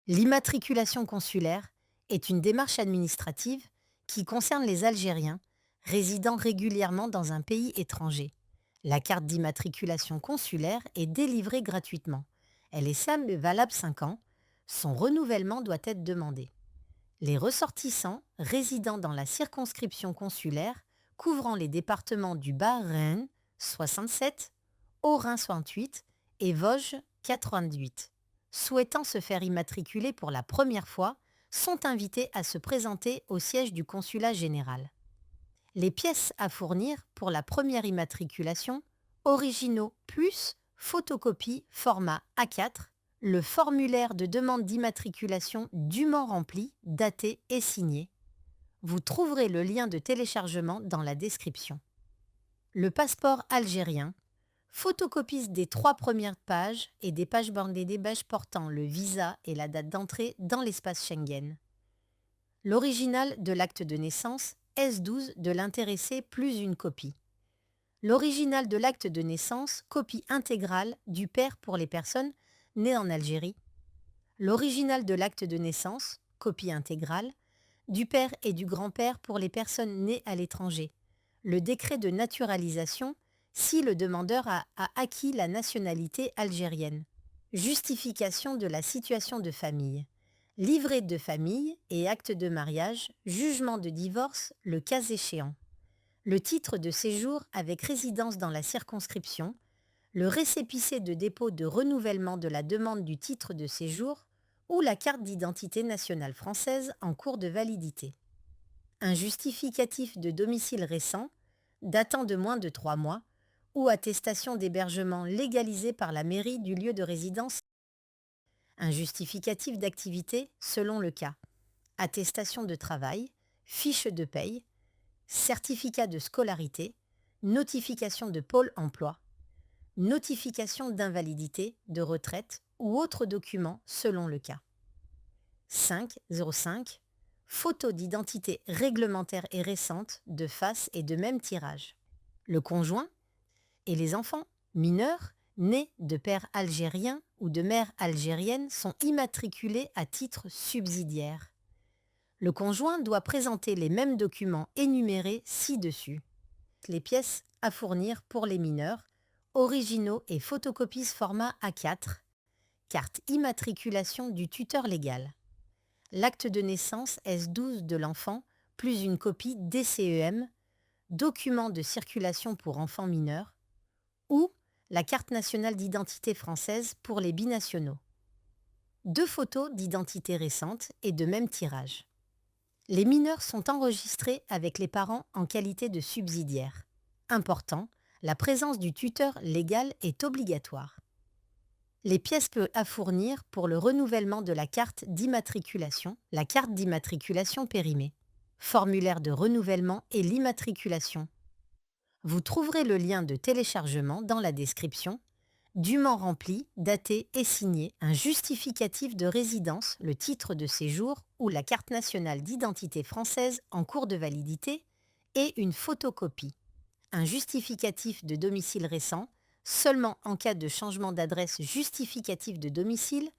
L'immatriculation consulaire est une démarche administrative qui concerne les Algériens résidant régulièrement dans un pays étranger. La carte d'immatriculation consulaire est délivrée gratuitement. Elle est valable 5 ans. Son renouvellement doit être demandé. Les ressortissants résidant dans la circonscription consulaire couvrant les départements du Bas-Rhin 67, Haut-Rhin 68 et Vosges 88, souhaitant se faire immatriculer pour la première fois, sont invités à se présenter au siège du consulat général. Les pièces à fournir pour la première immatriculation, originaux plus photocopie format A4, le formulaire de demande d'immatriculation dûment rempli, daté et signé. Vous trouverez le lien de téléchargement dans la description. Le passeport algérien, photocopie des 3 premières pages et des pages bordées des pages portant le visa et la date d'entrée dans l'espace Schengen. L'original de l'acte de naissance, S12 de l'intéressé plus une copie. L'original de l'acte de naissance, copie intégrale du père pour les personnes nées en Algérie. L'original de l'acte de naissance, copie intégrale, du père et du grand-père pour les personnes nées à l'étranger. Le décret de naturalisation si le demandeur a acquis la nationalité algérienne. Justification de la situation de famille. Livret de famille et acte de mariage, jugement de divorce le cas échéant. Le titre de séjour avec résidence dans la circonscription, le récépissé de dépôt de renouvellement de la demande du titre de séjour ou la carte d'identité nationale française en cours de validité. Un justificatif de domicile récent, datant de moins de 3 mois, ou attestation d'hébergement légalisée par la mairie du lieu de résidence. Un justificatif d'activité selon le cas. Attestation de travail, fiche de paye, certificat de scolarité, notification de pôle emploi, notification d'invalidité, de retraite ou autre document selon le cas. 5.05. Photo d'identité réglementaire et récente de face et de même tirage. Le conjoint et les enfants mineurs nés de père algérien ou de mère algérienne sont immatriculés à titre subsidiaire. Le conjoint doit présenter les mêmes documents énumérés ci-dessus. Les pièces à fournir pour les mineurs, originaux et photocopies format A4, carte immatriculation du tuteur légal. L'acte de naissance S12 de l'enfant, plus une copie DCEM, document de circulation pour enfants mineurs, ou la carte nationale d'identité française pour les binationaux. 2 photos d'identité récente et de même tirage. Les mineurs sont enregistrés avec les parents en qualité de subsidiaires. Important, la présence du tuteur légal est obligatoire. Les pièces à fournir pour le renouvellement de la carte d'immatriculation, la carte d'immatriculation périmée, formulaire de renouvellement et l'immatriculation. Vous trouverez le lien de téléchargement dans la description, dûment rempli, daté et signé, un justificatif de résidence, le titre de séjour ou la carte nationale d'identité française en cours de validité et une photocopie. Un justificatif de domicile récent, seulement en cas de changement d'adresse justificatif de domicile,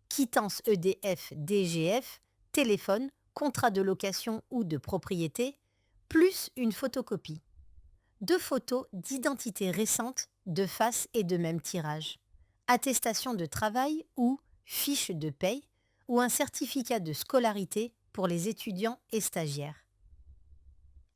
quittance EDF, DGF, téléphone, contrat de location ou de propriété, plus une photocopie. 2 photos d'identité récente de face et de même tirage. Attestation de travail ou fiche de paye ou un certificat de scolarité pour les étudiants et stagiaires.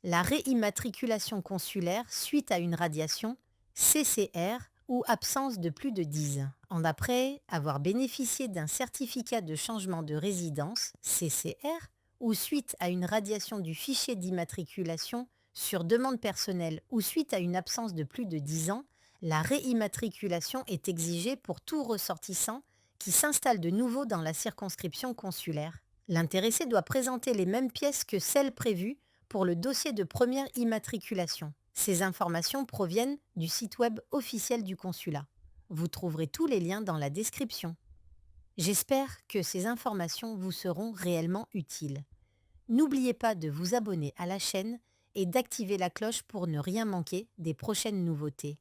La réimmatriculation consulaire suite à une radiation, CCR ou absence de plus de 10 ans. Après avoir bénéficié d'un certificat de changement de résidence, CCR, ou suite à une radiation du fichier d'immatriculation sur demande personnelle ou suite à une absence de plus de 10 ans, la réimmatriculation est exigée pour tout ressortissant qui s'installe de nouveau dans la circonscription consulaire. L'intéressé doit présenter les mêmes pièces que celles prévues pour le dossier de première immatriculation. Ces informations proviennent du site web officiel du consulat. Vous trouverez tous les liens dans la description. J'espère que ces informations vous seront réellement utiles. N'oubliez pas de vous abonner à la chaîne et d'activer la cloche pour ne rien manquer des prochaines nouveautés.